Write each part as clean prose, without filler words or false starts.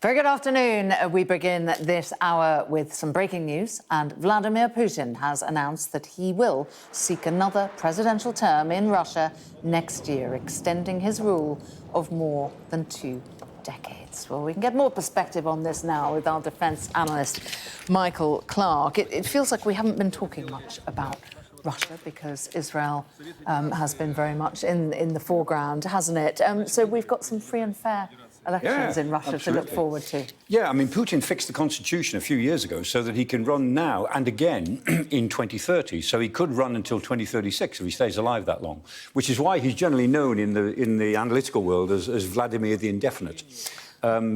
Very good afternoon. We begin this hour with some breaking news, and Vladimir Putin has announced that he will seek another presidential term in Russia next year, extending his rule of more than 2 decades. Well, we can get more perspective on this now with our defence analyst, Michael Clark. It feels like we haven't been talking much about Russia because Israel has been very much in the foreground, hasn't it? So we've got some free and fair elections in Russia to look forward to. Yeah, I mean, Putin fixed the constitution a few years ago so that he can run now and again in 2030. So he could run until 2036 if he stays alive that long, which is why he's generally known in the analytical world as Vladimir the Indefinite,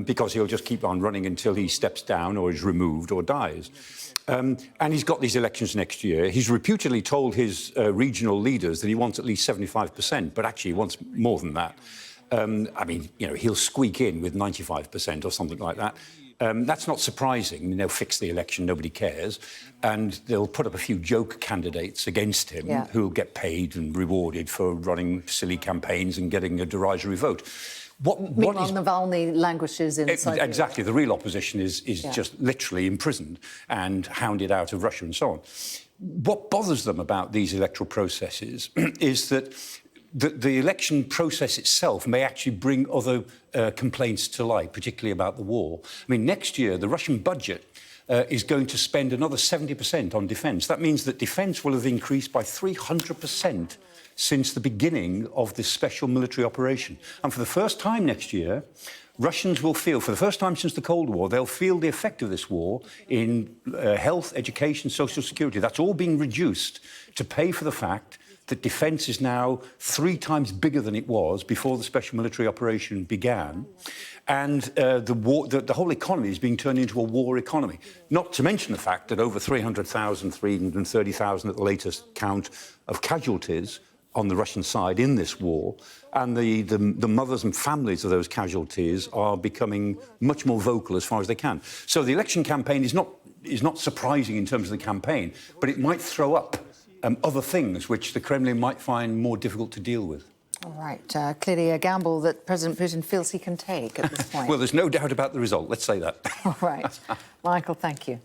because he'll just keep on running until he steps down or is removed or dies. And he's got these elections next year. He's reputedly told his regional leaders that he wants at least 75%, but actually he wants more than that. I mean, you know, he'll squeak in with 95% or something like that. That's not surprising. I mean, they'll fix the election, nobody cares. And they'll put up a few joke candidates against him who'll get paid and rewarded for running silly campaigns and getting a derisory vote. Meanwhile, Navalny languishes in Siberia. Exactly. The real opposition is just literally imprisoned and hounded out of Russia and so on. What bothers them about these electoral processes is that the election process itself may actually bring other complaints to light, particularly about the war. I mean, next year, the Russian budget is going to spend another 70% on defence. That means that defence will have increased by 300% since the beginning of this special military operation. And for the first time next year, Russians will feel, for the first time since the Cold War, they'll feel the effect of this war in health, education, social security. That's all being reduced to pay for the fact that defence is now 3 times bigger than it was before the special military operation began. And the whole economy is being turned into a war economy. Not to mention the fact that over 300,000, 330,000 at the latest count of casualties on the Russian side in this war, and the mothers and families of those casualties are becoming much more vocal as far as they can. So the election campaign is not surprising in terms of the campaign, but it might throw up other things which the Kremlin might find more difficult to deal with. All right. Clearly a gamble that President Putin feels he can take at this point. Well, there's no doubt about the result. Let's say that. All right. Michael, thank you.